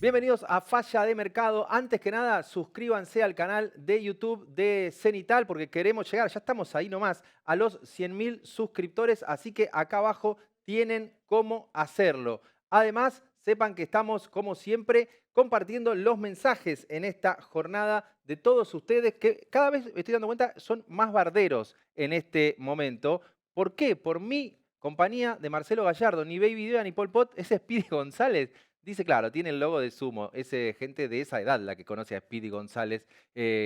Bienvenidos a Falla de Mercado. Antes que nada, suscríbanse al canal de YouTube de Cenital porque queremos llegar, ya estamos ahí nomás, a los 100.000 suscriptores, así que acá abajo tienen cómo hacerlo. Además, sepan que estamos, como siempre, compartiendo los mensajes en esta jornada de todos ustedes que cada vez, me estoy dando cuenta, son más barderos en este momento. ¿Por qué? Por mi compañía de Marcelo Gallardo, ni Baby Yoda ni Pol Pot, es Speedy González. Dice, claro, tiene el logo de Sumo, es gente de esa edad la que conoce a Speedy González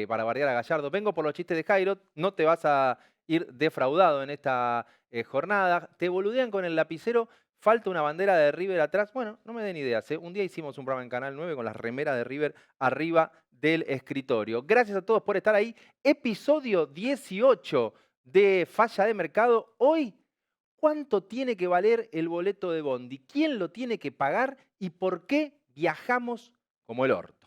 para bardear a Gallardo. Vengo por los chistes de Jairo, no te vas a ir defraudado en esta jornada. Te boludean con el lapicero, falta una bandera de River atrás. Bueno, no me den ideas. Un día hicimos un programa en Canal 9 con las remeras de River arriba del escritorio. Gracias a todos por estar ahí. Episodio 18 de Falla de Mercado. Hoy, ¿cuánto tiene que valer el boleto de Bondi? ¿Quién lo tiene que pagar? ¿Y por qué viajamos como el orto?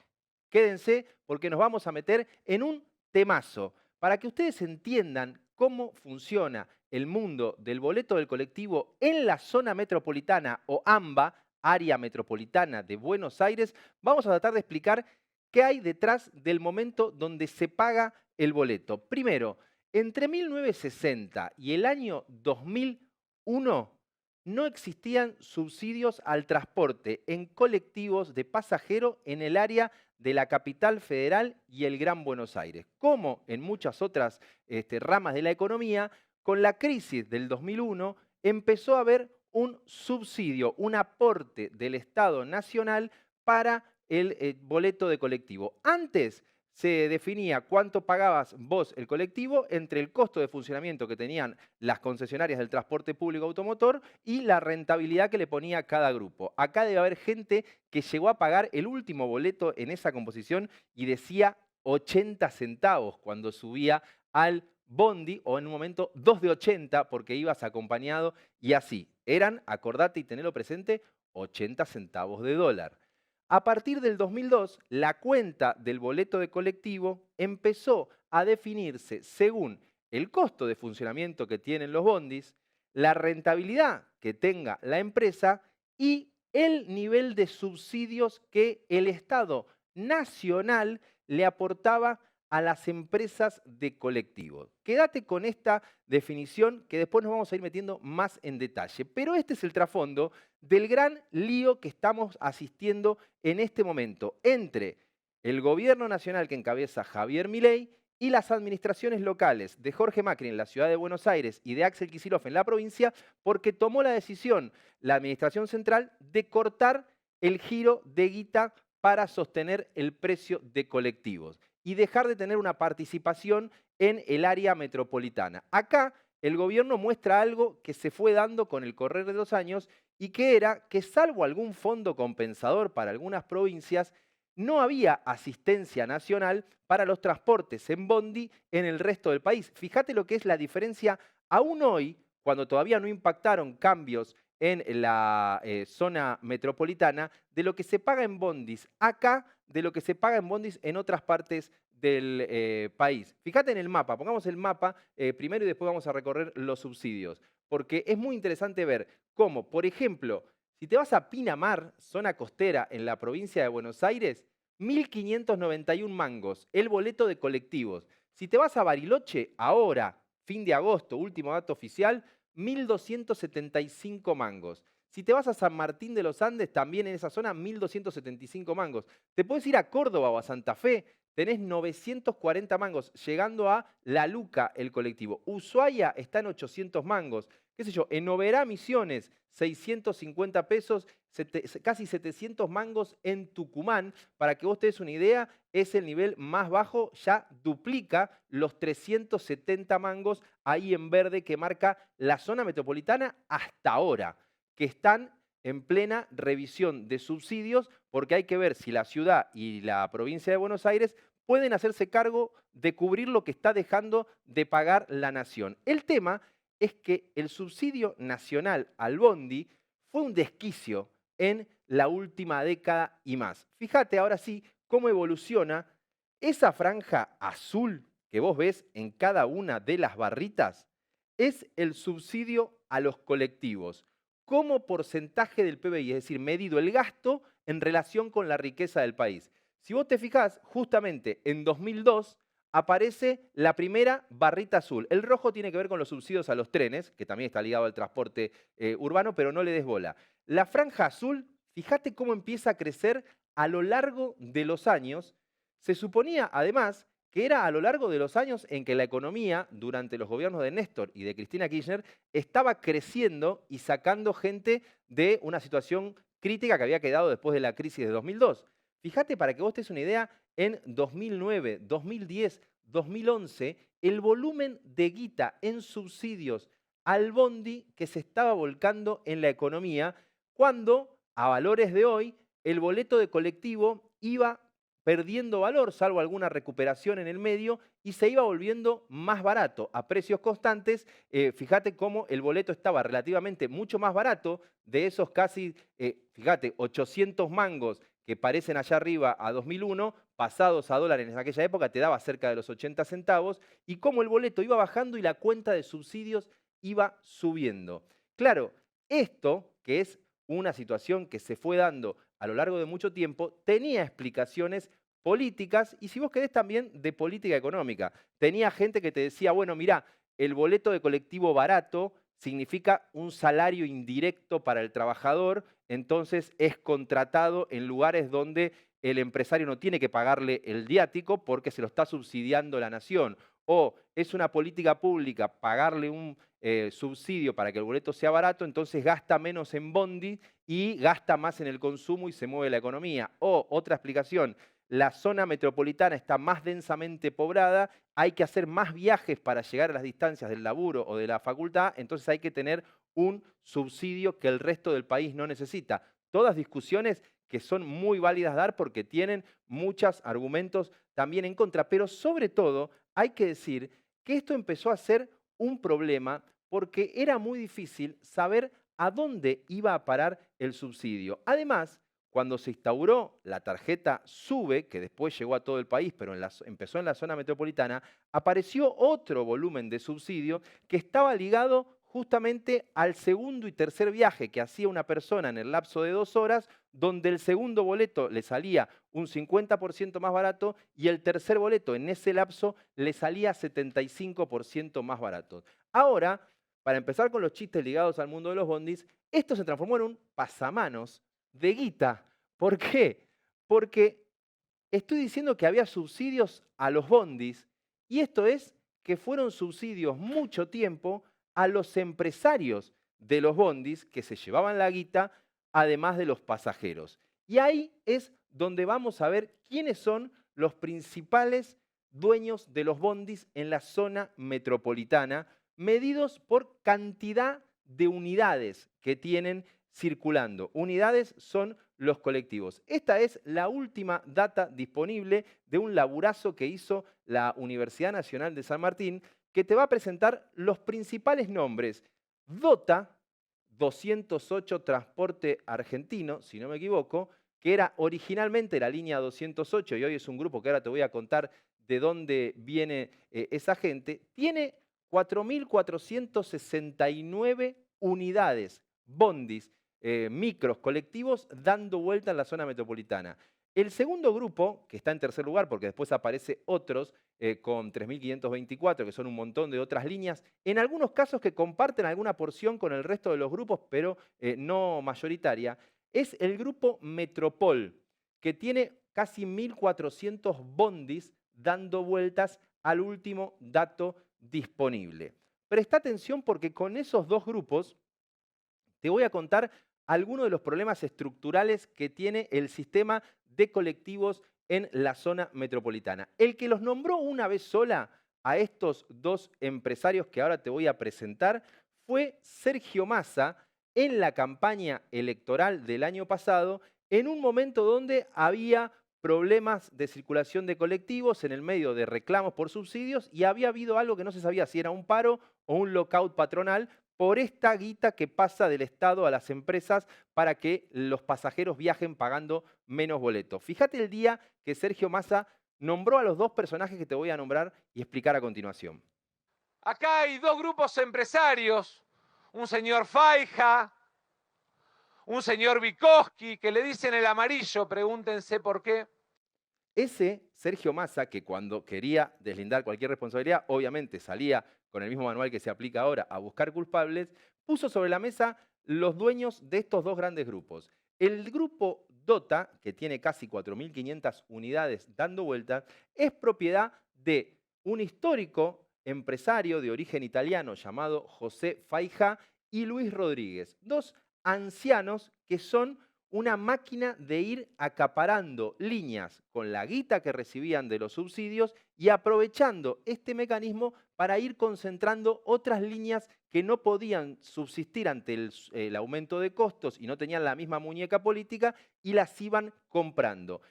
Quédense porque nos vamos a meter en un temazo para que ustedes entiendan cómo funciona el mundo del boleto del colectivo en la zona metropolitana o AMBA, área metropolitana de Buenos Aires. Vamos a tratar de explicar qué hay detrás del momento donde se paga el boleto. Primero, entre 1960 y el año 2001 no existían subsidios al transporte en colectivos de pasajero en el área de la capital federal y el Gran Buenos Aires. Como en muchas otras ramas de la economía, con la crisis del 2001 empezó a haber un subsidio, un aporte del Estado Nacional para el boleto de colectivo. Antes se definía cuánto pagabas vos el colectivo entre el costo de funcionamiento que tenían las concesionarias del transporte público automotor y la rentabilidad que le ponía cada grupo. Acá debe haber gente que llegó a pagar el último boleto en esa composición y decía 80 centavos cuando subía al bondi o en un momento 2 de 80 porque ibas acompañado y así. Eran, acordate y tenelo presente, 80 centavos de dólar. A partir del 2002, la cuenta del boleto de colectivo empezó a definirse según el costo de funcionamiento que tienen los bondis, la rentabilidad que tenga la empresa y el nivel de subsidios que el Estado nacional le aportaba a las empresas de colectivos. Quédate con esta definición que después nos vamos a ir metiendo más en detalle. Pero este es el trasfondo del gran lío que estamos asistiendo en este momento entre el gobierno nacional que encabeza Javier Milei y las administraciones locales de Jorge Macri en la ciudad de Buenos Aires y de Axel Kicillof en la provincia, porque tomó la decisión la administración central de cortar el giro de guita para sostener el precio de colectivos y dejar de tener una participación en el área metropolitana. Acá el gobierno muestra algo que se fue dando con el correr de los años y que era que salvo algún fondo compensador para algunas provincias, no había asistencia nacional para los transportes en bondi en el resto del país. Fíjate lo que es la diferencia aún hoy, cuando todavía no impactaron cambios en la zona metropolitana, de lo que se paga en bondis acá, de lo que se paga en bondis en otras partes del país. Fíjate en el mapa, pongamos el mapa primero y después vamos a recorrer los subsidios, porque es muy interesante ver cómo, por ejemplo, si te vas a Pinamar, zona costera en la provincia de Buenos Aires, 1.591 mangos, el boleto de colectivos. Si te vas a Bariloche, ahora, fin de agosto, último dato oficial, 1.275 mangos. Si te vas a San Martín de los Andes, también en esa zona, 1.275 mangos. Te puedes ir a Córdoba o a Santa Fe, tenés 940 mangos, llegando a La Luca el colectivo. Ushuaia está en 800 mangos. Qué sé yo, en Oberá Misiones, 650 pesos, casi 700 mangos en Tucumán. Para que vos te des una idea, es el nivel más bajo, ya duplica los 370 mangos ahí en verde que marca la zona metropolitana hasta ahora, que están en plena revisión de subsidios porque hay que ver si la ciudad y la provincia de Buenos Aires pueden hacerse cargo de cubrir lo que está dejando de pagar la nación. El tema es que el subsidio nacional al bondi fue un desquicio en la última década y más. Fíjate ahora sí cómo evoluciona esa franja azul que vos ves en cada una de las barritas, es el subsidio a los colectivos. como porcentaje del PBI, es decir, medido el gasto en relación con la riqueza del país. Si vos te fijás, justamente en 2002 aparece la primera barrita azul. El rojo tiene que ver con los subsidios a los trenes, que también está ligado al transporte urbano, pero no le des bola. La franja azul, fíjate cómo empieza a crecer a lo largo de los años. Se suponía, además, que era a lo largo de los años en que la economía, durante los gobiernos de Néstor y de Cristina Kirchner, estaba creciendo y sacando gente de una situación crítica que había quedado después de la crisis de 2002. Fíjate, para que vos te des una idea, en 2009, 2010, 2011, el volumen de guita en subsidios al bondi que se estaba volcando en la economía, cuando, a valores de hoy, el boleto de colectivo iba perdiendo valor, salvo alguna recuperación en el medio, y se iba volviendo más barato a precios constantes. Fíjate cómo el boleto estaba relativamente mucho más barato de esos casi, fíjate, 800 mangos que parecen allá arriba a 2001, pasados a dólares en aquella época, te daba cerca de los 80 centavos, y cómo el boleto iba bajando y la cuenta de subsidios iba subiendo. Claro, esto, que es una situación que se fue dando a lo largo de mucho tiempo, tenía explicaciones políticas y, si vos querés, también de política económica. Tenía gente que te decía, bueno, mirá, el boleto de colectivo barato significa un salario indirecto para el trabajador, entonces es contratado en lugares donde el empresario no tiene que pagarle el viático porque se lo está subsidiando la nación. O es una política pública pagarle un subsidio para que el boleto sea barato, entonces gasta menos en bondi y gasta más en el consumo y se mueve la economía. O otra explicación, la zona metropolitana está más densamente poblada, hay que hacer más viajes para llegar a las distancias del laburo o de la facultad, entonces hay que tener un subsidio que el resto del país no necesita. Todas discusiones que son muy válidas dar porque tienen muchos argumentos también en contra, pero sobre todo hay que decir que esto empezó a ser un problema porque era muy difícil saber a dónde iba a parar el subsidio. Además, cuando se instauró la tarjeta SUBE, que después llegó a todo el país, pero empezó en la zona metropolitana, apareció otro volumen de subsidio que estaba ligado justamente al segundo y tercer viaje que hacía una persona en el lapso de 2 horas, donde el segundo boleto le salía un 50% más barato y el tercer boleto en ese lapso le salía 75% más barato. Ahora, para empezar con los chistes ligados al mundo de los bondis, esto se transformó en un pasamanos de guita. ¿Por qué? Porque estoy diciendo que había subsidios a los bondis y esto es que fueron subsidios mucho tiempo a los empresarios de los bondis que se llevaban la guita, además de los pasajeros. Y ahí es donde vamos a ver quiénes son los principales dueños de los bondis en la zona metropolitana, medidos por cantidad de unidades que tienen circulando. Unidades son los colectivos. Esta es la última data disponible de un laburazo que hizo la Universidad Nacional de San Martín, que te va a presentar los principales nombres. DOTA, 208 Transporte Argentino, si no me equivoco, que era originalmente la línea 208 y hoy es un grupo que ahora te voy a contar de dónde viene esa gente, tiene 4.469 unidades, bondis, micros, colectivos, dando vuelta en la zona metropolitana. El segundo grupo, que está en tercer lugar, porque después aparece otros, con 3.524, que son un montón de otras líneas, en algunos casos que comparten alguna porción con el resto de los grupos, pero no mayoritaria, es el grupo Metropol, que tiene casi 1.400 bondis dando vueltas al último dato disponible. Presta atención porque con esos dos grupos te voy a contar algunos de los problemas estructurales que tiene el sistema de colectivos en la zona metropolitana. El que los nombró una vez sola a estos dos empresarios que ahora te voy a presentar fue Sergio Massa en la campaña electoral del año pasado, en un momento donde había problemas de circulación de colectivos en el medio de reclamos por subsidios y había habido algo que no se sabía si era un paro o un lockout patronal por esta guita que pasa del Estado a las empresas para que los pasajeros viajen pagando menos boletos. Fíjate el día que Sergio Massa nombró a los dos personajes que te voy a nombrar y explicar a continuación. Acá hay dos grupos empresarios, un señor Faija un señor Vygotsky que le dicen el amarillo, pregúntense por qué. Ese Sergio Massa, que cuando quería deslindar cualquier responsabilidad, obviamente salía con el mismo manual que se aplica ahora a buscar culpables, puso sobre la mesa los dueños de estos dos grandes grupos. El grupo Dota, que tiene casi 4.500 unidades dando vueltas, es propiedad de un histórico empresario de origen italiano llamado José Faija y Luis Rodríguez, dos ancianos que son una máquina de ir acaparando líneas con la guita que recibían de los subsidios y aprovechando este mecanismo para ir concentrando otras líneas que no podían subsistir ante el aumento de costos y no tenían la misma muñeca política y las iban comprando.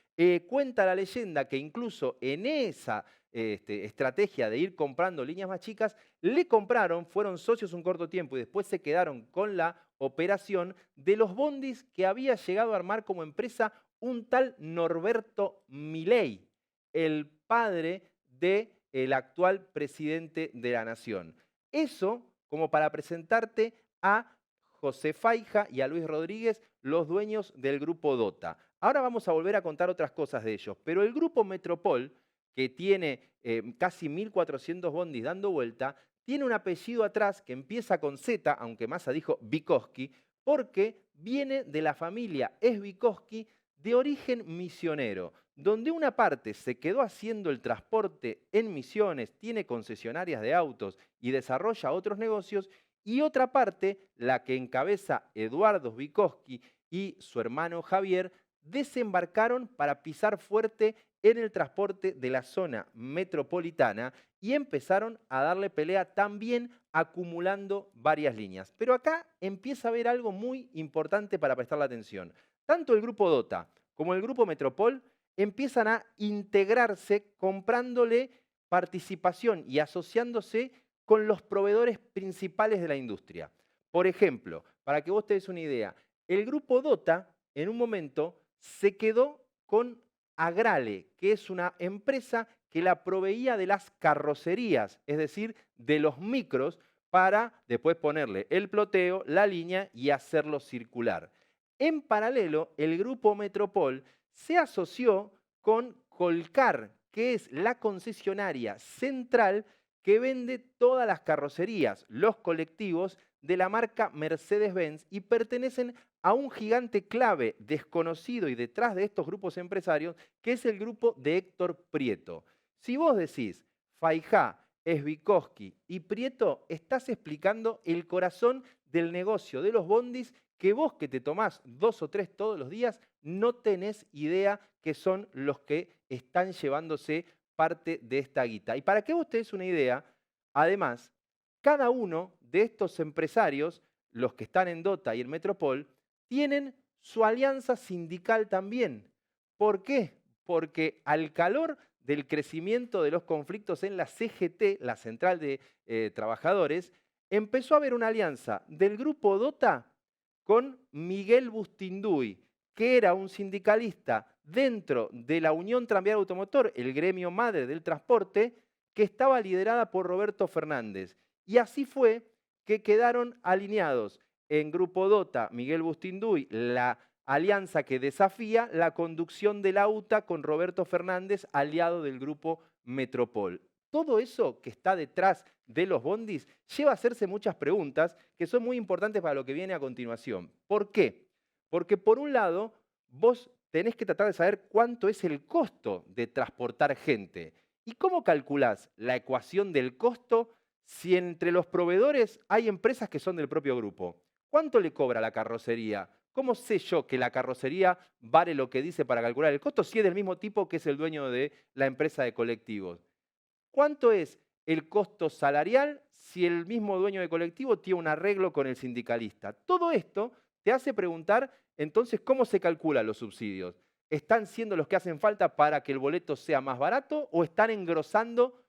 Cuenta la leyenda que incluso en esa estrategia de ir comprando líneas más chicas, le compraron, fueron socios un corto tiempo y después se quedaron con la operación de los bondis que había llegado a armar como empresa un tal Norberto Milei, el padre del actual presidente de la nación. Eso como para presentarte a José Faija y a Luis Rodríguez, los dueños del grupo Dota. Ahora vamos a volver a contar otras cosas de ellos, pero el grupo Metropol, que tiene casi 1.400 bondis dando vuelta, tiene un apellido atrás que empieza con Z, aunque Massa dijo Vygotsky, porque viene de la familia Vygotsky de origen misionero, donde una parte se quedó haciendo el transporte en Misiones, tiene concesionarias de autos y desarrolla otros negocios, y otra parte, la que encabeza Eduardo Vygotsky y su hermano Javier, desembarcaron para pisar fuerte en el transporte de la zona metropolitana y empezaron a darle pelea también acumulando varias líneas. Pero acá empieza a haber algo muy importante para prestarle atención. Tanto el grupo Dota como el grupo Metropol empiezan a integrarse comprándole participación y asociándose con los proveedores principales de la industria. Por ejemplo, para que vos te des una idea, el grupo Dota en un momento se quedó con Agrale, que es una empresa que la proveía de las carrocerías, es decir, de los micros, para después ponerle el ploteo, la línea y hacerlo circular. En paralelo, el grupo Metropol se asoció con Colcar, que es la concesionaria central que vende todas las carrocerías, los colectivos de la marca Mercedes-Benz y pertenecen a un gigante clave, desconocido y detrás de estos grupos empresarios, que es el grupo de Héctor Prieto. Si vos decís Faijá, Vygotsky y Prieto, estás explicando el corazón del negocio de los bondis que vos que te tomás 2 o 3 todos los días no tenés idea que son los que están llevándose parte de esta guita. Y para que vos te des una idea, además, cada uno de estos empresarios, los que están en Dota y en Metropol, tienen su alianza sindical también. ¿Por qué? Porque al calor del crecimiento de los conflictos en la CGT, la Central de Trabajadores, empezó a haber una alianza del grupo Dota con Miguel Bustinduy, que era un sindicalista dentro de la Unión Tranviaria Automotor, el gremio madre del transporte, que estaba liderada por Roberto Fernández. Y así fue que quedaron alineados en Grupo Dota, Miguel Bustinduy, la alianza que desafía la conducción de la UTA con Roberto Fernández, aliado del Grupo Metropol. Todo eso que está detrás de los bondis lleva a hacerse muchas preguntas que son muy importantes para lo que viene a continuación. ¿Por qué? Porque por un lado, vos tenés que tratar de saber cuánto es el costo de transportar gente. ¿Y cómo calculás la ecuación del costo si entre los proveedores hay empresas que son del propio grupo? ¿Cuánto le cobra la carrocería? ¿Cómo sé yo que la carrocería vale lo que dice para calcular el costo si es del mismo tipo que es el dueño de la empresa de colectivos? ¿Cuánto es el costo salarial si el mismo dueño de colectivo tiene un arreglo con el sindicalista? Todo esto te hace preguntar, entonces, ¿cómo se calculan los subsidios? ¿Están siendo los que hacen falta para que el boleto sea más barato o están engrosando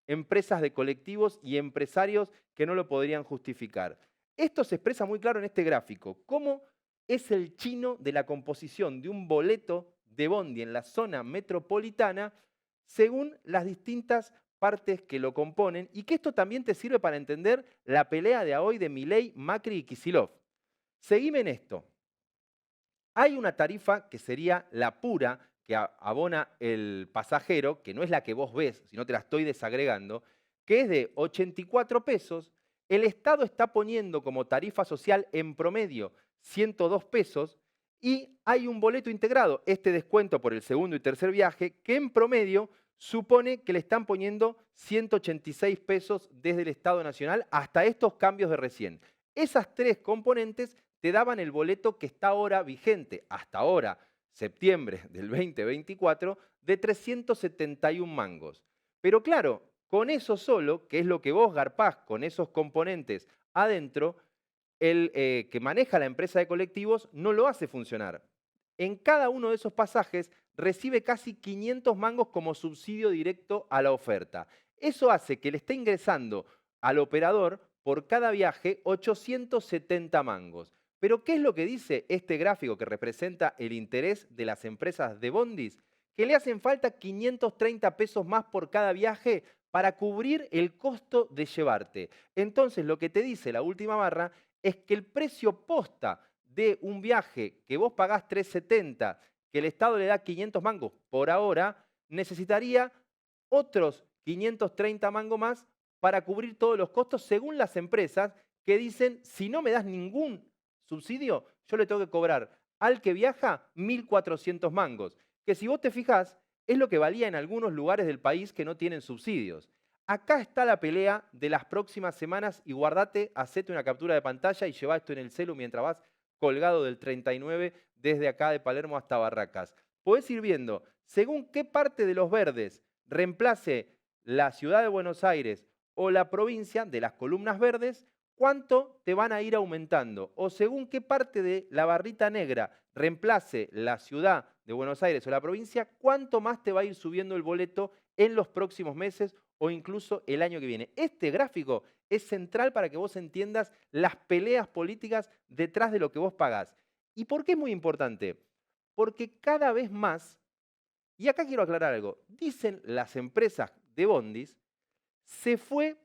empresas de colectivos y empresarios que no lo podrían justificar? Esto se expresa muy claro en este gráfico. ¿Cómo es el chino de la composición de un boleto de bondi en la zona metropolitana según las distintas partes que lo componen y que esto también te sirve para entender la pelea de hoy de Milei, Macri y Kicillof? Seguime en esto. Hay una tarifa que sería la pura, que abona el pasajero, que no es la que vos ves, sino te la estoy desagregando, que es de 84 pesos. El Estado está poniendo como tarifa social en promedio 102 pesos y hay un boleto integrado, este descuento por el segundo y tercer viaje, que en promedio supone que le están poniendo 186 pesos desde el Estado Nacional hasta estos cambios de recién. Esas tres componentes te daban el boleto que está ahora vigente, hasta ahora, septiembre del 2024, de 371 mangos. Pero claro, con eso solo, que es lo que vos garpás con esos componentes adentro, el que maneja la empresa de colectivos no lo hace funcionar. En cada uno de esos pasajes recibe casi 500 mangos como subsidio directo a la oferta. Eso hace que le esté ingresando al operador por cada viaje 870 mangos. Pero ¿qué es lo que dice este gráfico que representa el interés de las empresas de bondis? Que le hacen falta 530 pesos más por cada viaje para cubrir el costo de llevarte. Entonces, lo que te dice la última barra es que el precio posta de un viaje que vos pagás 370, que el Estado le da 500 mangos por ahora, necesitaría otros 530 mangos más para cubrir todos los costos según las empresas que dicen, si no me das ningún subsidio, yo le tengo que cobrar al que viaja 1.400 mangos, que si vos te fijás, es lo que valía en algunos lugares del país que no tienen subsidios. Acá está la pelea de las próximas semanas y guardate, hacete una captura de pantalla y lleva esto en el celu mientras vas colgado del 39 desde acá de Palermo hasta Barracas. Podés ir viendo, según qué parte de los verdes reemplace la ciudad de Buenos Aires o la provincia de las columnas verdes, cuánto te van a ir aumentando. O según qué parte de la barrita negra reemplace la ciudad de Buenos Aires o la provincia, cuánto más te va a ir subiendo el boleto en los próximos meses o incluso el año que viene. Este gráfico es central para que vos entiendas las peleas políticas detrás de lo que vos pagás. ¿Y por qué es muy importante? Porque cada vez más, y acá quiero aclarar algo, dicen las empresas de bondis, se fue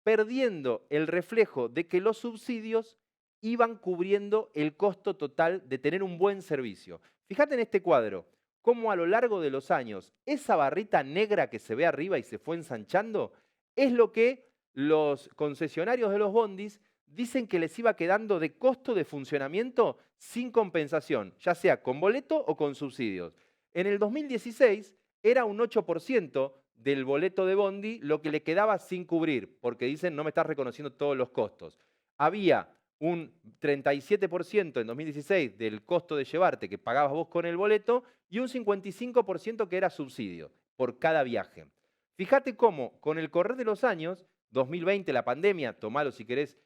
perdiendo el reflejo de que los subsidios iban cubriendo el costo total de tener un buen servicio. Fíjate en este cuadro, cómo a lo largo de los años, esa barrita negra que se ve arriba y se fue ensanchando, es lo que los concesionarios de los bondis dicen que les iba quedando de costo de funcionamiento sin compensación, ya sea con boleto o con subsidios. En el 2016 era un 8% del boleto de bondi lo que le quedaba sin cubrir, porque dicen no me estás reconociendo todos los costos. Había un 37% en 2016 del costo de llevarte que pagabas vos con el boleto y un 55% que era subsidio por cada viaje. Fíjate cómo con el correr de los años, 2020 la pandemia, tomalo si querés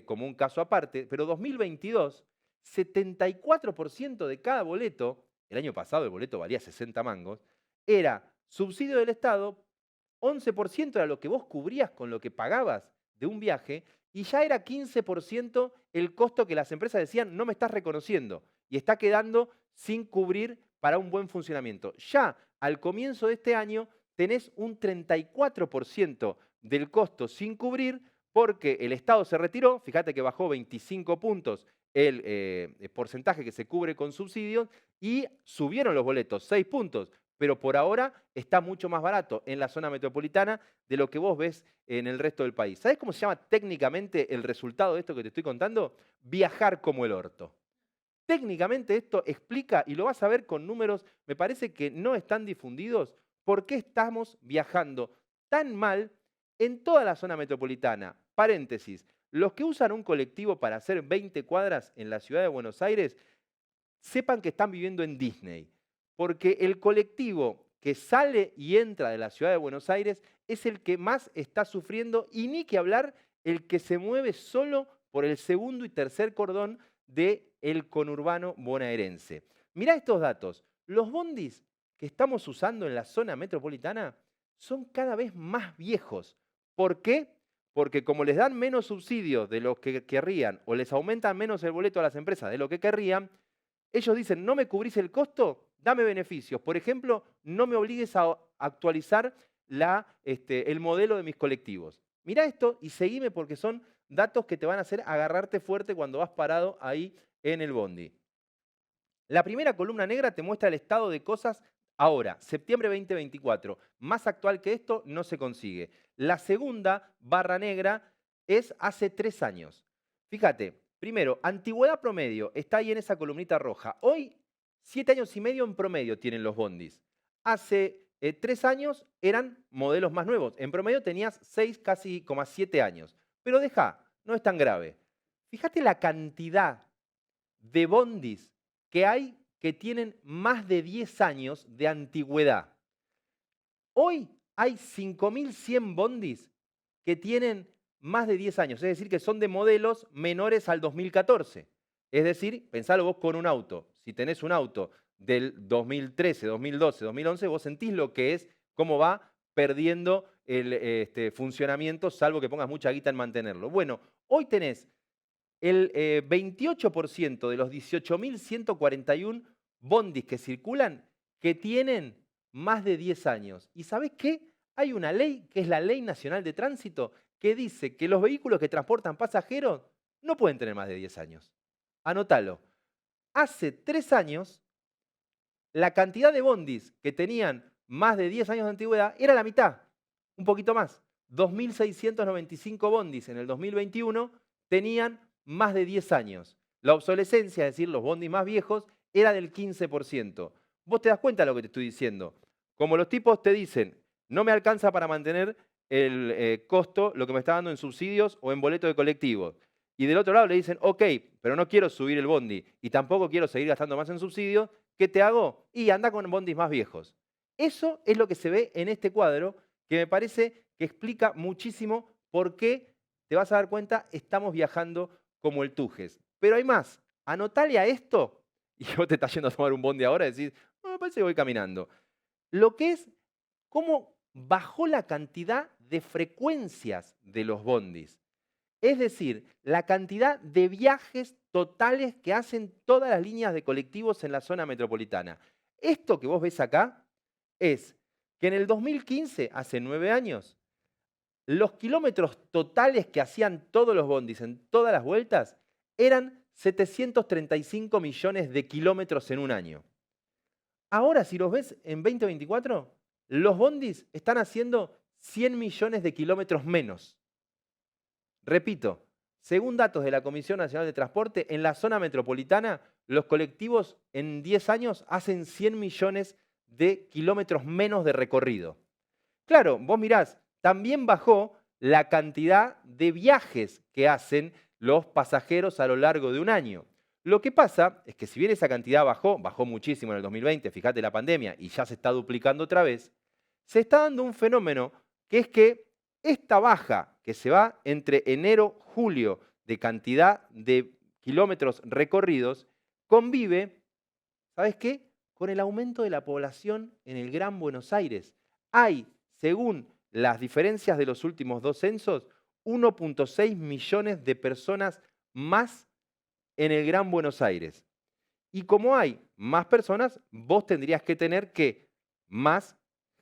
como un caso aparte, pero 2022, 74% de cada boleto, el año pasado el boleto valía 60 mangos, era subsidio del Estado, 11% era lo que vos cubrías con lo que pagabas de un viaje y ya era 15% el costo que las empresas decían no me estás reconociendo y está quedando sin cubrir para un buen funcionamiento. Ya al comienzo de este año tenés un 34% del costo sin cubrir porque el Estado se retiró, fíjate que bajó 25 puntos el porcentaje que se cubre con subsidios y subieron los boletos 6 puntos, pero por ahora está mucho más barato en la zona metropolitana de lo que vos ves en el resto del país. ¿Sabés cómo se llama técnicamente el resultado de esto que te estoy contando? Viajar como el orto. Técnicamente esto explica, y lo vas a ver con números, me parece que no están difundidos, por qué estamos viajando tan mal en toda la zona metropolitana. Paréntesis, los que usan un colectivo para hacer 20 cuadras en la ciudad de Buenos Aires, sepan que están viviendo en Disney, porque el colectivo que sale y entra de la ciudad de Buenos Aires es el que más está sufriendo y ni que hablar el que se mueve solo por el segundo y tercer cordón del conurbano bonaerense. Mirá estos datos. Los bondis que estamos usando en la zona metropolitana son cada vez más viejos. ¿Por qué? Porque como les dan menos subsidios de lo que querrían o les aumentan menos el boleto a las empresas de lo que querrían, ellos dicen, no me cubrís el costo, dame beneficios. Por ejemplo, no me obligues a actualizar el modelo de mis colectivos. Mirá esto y seguime porque son datos que te van a hacer agarrarte fuerte cuando vas parado ahí en el bondi. La primera columna negra te muestra el estado de cosas ahora, septiembre 2024. Más actual que esto no se consigue. La segunda barra negra es hace 3 años. Fíjate, primero, antigüedad promedio, está ahí en esa columnita roja. Hoy, 7 años y medio en promedio tienen los bondis. Hace 3 años eran modelos más nuevos. En promedio tenías 6, casi 7 años. Pero deja, no es tan grave. Fíjate la cantidad de bondis que hay que tienen más de 10 años de antigüedad. Hoy hay 5.100 bondis que tienen más de 10 años, es decir, que son de modelos menores al 2014. Es decir, pensalo vos con un auto. Si tenés un auto del 2013, 2012, 2011, vos sentís lo que es, cómo va perdiendo el funcionamiento, salvo que pongas mucha guita en mantenerlo. Bueno, hoy tenés el 28% de los 18.141 bondis que circulan que tienen más de 10 años. ¿Y sabés qué? Hay una ley, que es la Ley Nacional de Tránsito, que dice que los vehículos que transportan pasajeros no pueden tener más de 10 años. Anótalo. Hace 3 años, la cantidad de bondis que tenían más de 10 años de antigüedad era la mitad, un poquito más. 2.695 bondis en el 2021 tenían más de 10 años. La obsolescencia, es decir, los bondis más viejos, era del 15%. Vos te das cuenta de lo que te estoy diciendo. Como los tipos te dicen, no me alcanza para mantener el costo, lo que me está dando en subsidios o en boleto de colectivo. Y del otro lado le dicen, ok, pero no quiero subir el bondi y tampoco quiero seguir gastando más en subsidios, ¿qué te hago? Y anda con bondis más viejos. Eso es lo que se ve en este cuadro, que me parece que explica muchísimo por qué, te vas a dar cuenta, estamos viajando como el Tujes. Pero hay más. Anotale a esto, y vos te estás yendo a tomar un bondi ahora y decís, no, me parece que voy caminando. Lo que es cómo bajó la cantidad de frecuencias de los bondis. Es decir, la cantidad de viajes totales que hacen todas las líneas de colectivos en la zona metropolitana. Esto que vos ves acá es que en el 2015, hace 9 años, los kilómetros totales que hacían todos los bondis en todas las vueltas eran 735 millones de kilómetros en un año. Ahora, si los ves en 2024, los bondis están haciendo 100 millones de kilómetros menos. Repito, según datos de la Comisión Nacional de Transporte, en la zona metropolitana, los colectivos en 10 años hacen 100 millones de kilómetros menos de recorrido. Claro, vos mirás, también bajó la cantidad de viajes que hacen los pasajeros a lo largo de un año. Lo que pasa es que si bien esa cantidad bajó muchísimo en el 2020, fíjate la pandemia, y ya se está duplicando otra vez, se está dando un fenómeno que es que esta baja que se va entre enero-julio de cantidad de kilómetros recorridos convive, ¿sabes qué? Con el aumento de la población en el Gran Buenos Aires. Hay, según las diferencias de los últimos 2 censos, 1.6 millones de personas más en el Gran Buenos Aires. Y como hay más personas, vos tendrías que tener que más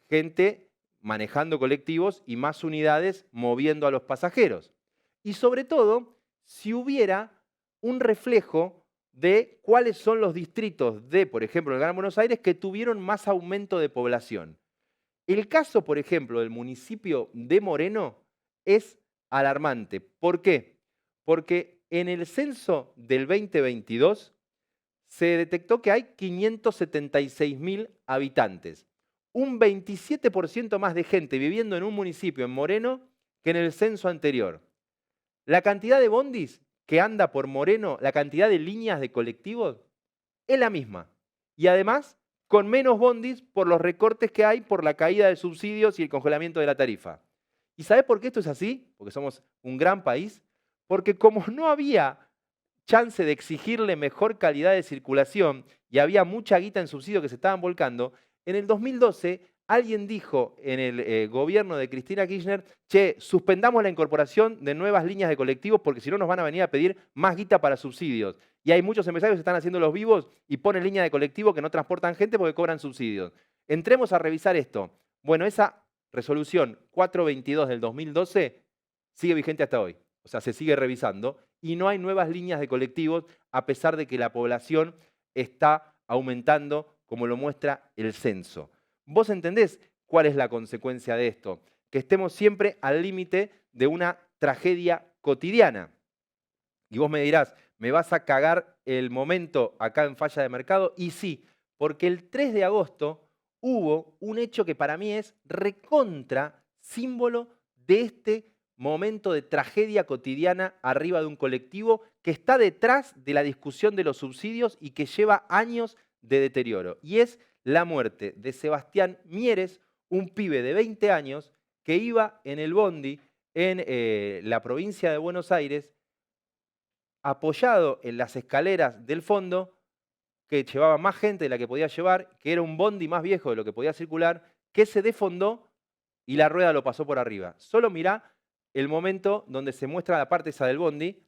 gente manejando colectivos y más unidades moviendo a los pasajeros. Y sobre todo, si hubiera un reflejo de cuáles son los distritos de, por ejemplo, el Gran Buenos Aires que tuvieron más aumento de población. El caso, por ejemplo, del municipio de Moreno es alarmante. ¿Por qué? Porque en el censo del 2022 se detectó que hay 576.000 habitantes. Un 27% más de gente viviendo en un municipio en Moreno que en el censo anterior. La cantidad de bondis que anda por Moreno, la cantidad de líneas de colectivos, es la misma. Y además, con menos bondis por los recortes que hay por la caída de subsidios y el congelamiento de la tarifa. ¿Y sabés por qué esto es así? Porque somos un gran país. Porque como no había chance de exigirle mejor calidad de circulación y había mucha guita en subsidio que se estaban volcando, en el 2012 alguien dijo en el gobierno de Cristina Kirchner, che, suspendamos la incorporación de nuevas líneas de colectivos porque si no nos van a venir a pedir más guita para subsidios. Y hay muchos empresarios que están haciendo los vivos y ponen líneas de colectivo que no transportan gente porque cobran subsidios. Entremos a revisar esto. Bueno, esa resolución 422 del 2012 sigue vigente hasta hoy. O sea, se sigue revisando y no hay nuevas líneas de colectivos a pesar de que la población está aumentando como lo muestra el censo. ¿Vos entendés cuál es la consecuencia de esto? Que estemos siempre al límite de una tragedia cotidiana. Y vos me dirás, ¿me vas a cagar el momento acá en Falla de Mercado? Y sí, porque el 3 de agosto hubo un hecho que para mí es recontra símbolo de este momento de tragedia cotidiana arriba de un colectivo que está detrás de la discusión de los subsidios y que lleva años de deterioro. Y es la muerte de Sebastián Mieres, un pibe de 20 años que iba en el bondi en la provincia de Buenos Aires, apoyado en las escaleras del fondo, que llevaba más gente de la que podía llevar, que era un bondi más viejo de lo que podía circular, que se desfondó y la rueda lo pasó por arriba. Solo mirá el momento donde se muestra la parte esa del bondi,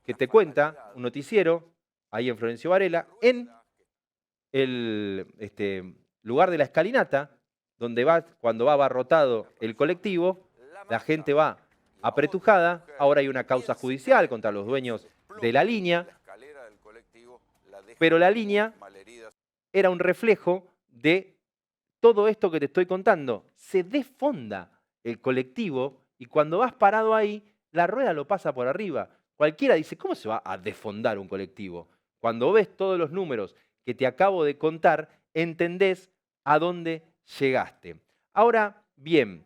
que te cuenta un noticiero, ahí en Florencio Varela, en el lugar de la escalinata, donde cuando va abarrotado el colectivo, la gente va apretujada, ahora hay una causa judicial contra los dueños de la línea, pero la línea era un reflejo de todo esto que te estoy contando. Se desfonda el colectivo y cuando vas parado ahí, la rueda lo pasa por arriba. Cualquiera dice, ¿cómo se va a desfondar un colectivo? Cuando ves todos los números que te acabo de contar, entendés a dónde llegaste. Ahora, bien,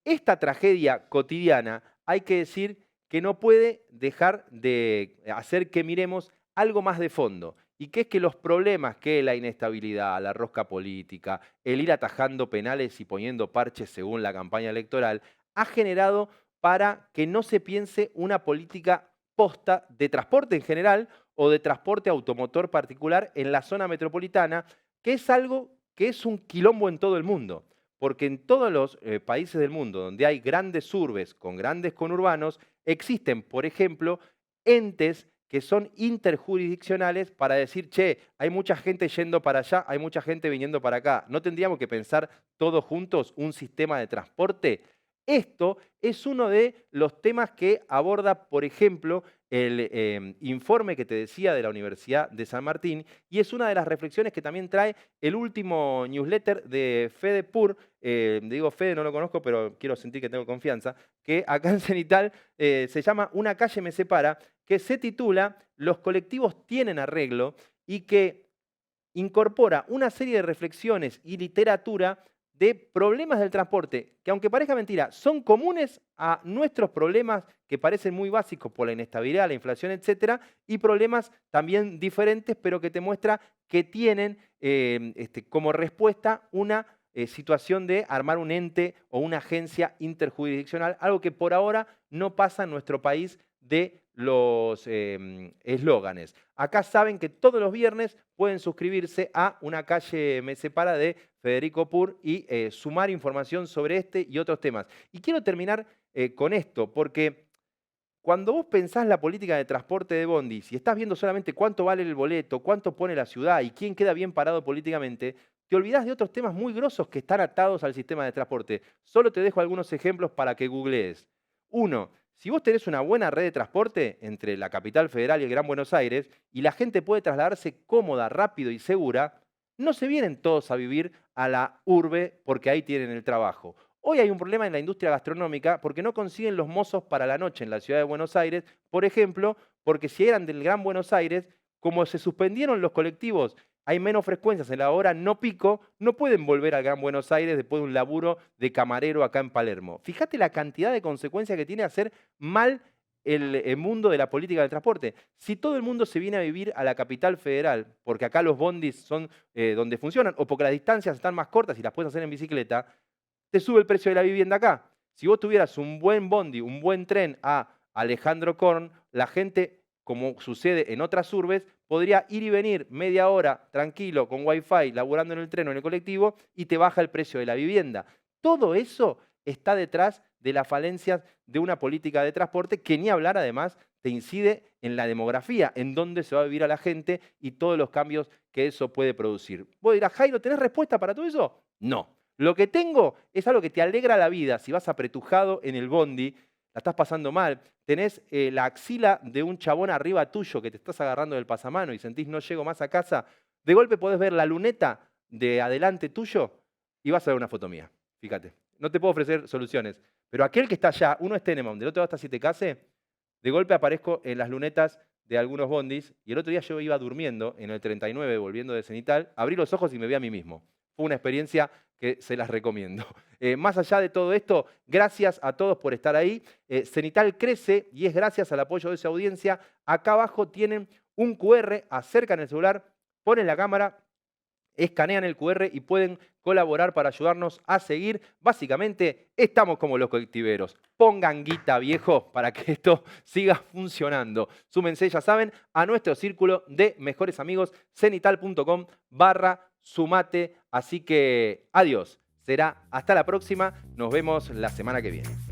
esta tragedia cotidiana hay que decir que no puede dejar de hacer que miremos algo más de fondo, y que es que los problemas que la inestabilidad, la rosca política, el ir atajando penales y poniendo parches según la campaña electoral, ha generado para que no se piense una política posta de transporte en general o de transporte automotor particular en la zona metropolitana, que es algo que es un quilombo en todo el mundo. Porque en todos los países del mundo donde hay grandes urbes con grandes conurbanos, existen, por ejemplo, entes que son interjurisdiccionales para decir, che, hay mucha gente yendo para allá, hay mucha gente viniendo para acá. ¿No tendríamos que pensar todos juntos un sistema de transporte? Esto es uno de los temas que aborda, por ejemplo, el informe que te decía de la Universidad de San Martín, y es una de las reflexiones que también trae el último newsletter de Fede Pur. Digo Fede, no lo conozco, pero quiero sentir que tengo confianza, que acá en Cenital se llama Una calle me separa, que se titula Los colectivos tienen arreglo, y que incorpora una serie de reflexiones y literatura de problemas del transporte, que aunque parezca mentira, son comunes a nuestros problemas que parecen muy básicos por la inestabilidad, la inflación, etcétera, y problemas también diferentes, pero que te muestra que tienen como respuesta una situación de armar un ente o una agencia interjurisdiccional, algo que por ahora no pasa en nuestro país de los eslóganes. Acá saben que todos los viernes pueden suscribirse a Una calle me separa de Federico Pur y sumar información sobre este y otros temas. Y quiero terminar con esto, porque cuando vos pensás la política de transporte de bondis y estás viendo solamente cuánto vale el boleto, cuánto pone la ciudad y quién queda bien parado políticamente, te olvidás de otros temas muy grosos que están atados al sistema de transporte. Solo te dejo algunos ejemplos para que googlees. Uno, si vos tenés una buena red de transporte entre la capital federal y el Gran Buenos Aires y la gente puede trasladarse cómoda, rápido y segura, no se vienen todos a vivir a la urbe porque ahí tienen el trabajo. Hoy hay un problema en la industria gastronómica porque no consiguen los mozos para la noche en la ciudad de Buenos Aires, por ejemplo, porque si eran del Gran Buenos Aires, como se suspendieron los colectivos, hay menos frecuencias en la hora no pico, no pueden volver al Gran Buenos Aires después de un laburo de camarero acá en Palermo. Fíjate la cantidad de consecuencias que tiene hacer mal el mundo de la política del transporte. Si todo el mundo se viene a vivir a la capital federal, porque acá los bondis son donde funcionan, o porque las distancias están más cortas y las puedes hacer en bicicleta, te sube el precio de la vivienda acá. Si vos tuvieras un buen bondi, un buen tren a Alejandro Korn, la gente, como sucede en otras urbes, podría ir y venir media hora tranquilo, con wifi, laburando en el tren o en el colectivo, y te baja el precio de la vivienda. Todo eso está detrás de las falencias de una política de transporte que, ni hablar, además, te incide en la demografía, en dónde se va a vivir a la gente y todos los cambios que eso puede producir. Vos dirás, Jairo, ¿tenés respuesta para todo eso? No. Lo que tengo es algo que te alegra la vida si vas apretujado en el bondi. la estás pasando mal, tenés la axila de un chabón arriba tuyo que te estás agarrando del pasamano y sentís no llego más a casa, de golpe podés ver la luneta de adelante tuyo y vas a ver una foto mía. Fíjate, no te puedo ofrecer soluciones, pero aquel que está allá, uno es Tenemon, del otro lado está Siete Case, de golpe aparezco en las lunetas de algunos bondis y el otro día yo iba durmiendo en el 39 volviendo de Cenital, abrí los ojos y me vi a mí mismo. Fue una experiencia que se las recomiendo. Más allá de todo esto, gracias a todos por estar ahí. Cenital crece y es gracias al apoyo de esa audiencia. Acá abajo tienen un QR, acercan el celular, ponen la cámara, escanean el QR y pueden colaborar para ayudarnos a seguir. Básicamente, estamos como los colectiveros. Pongan guita, viejo, para que esto siga funcionando. Súmense, ya saben, a nuestro círculo de mejores amigos, cenital.com/sumate. Así que, adiós. Será hasta la próxima. Nos vemos la semana que viene.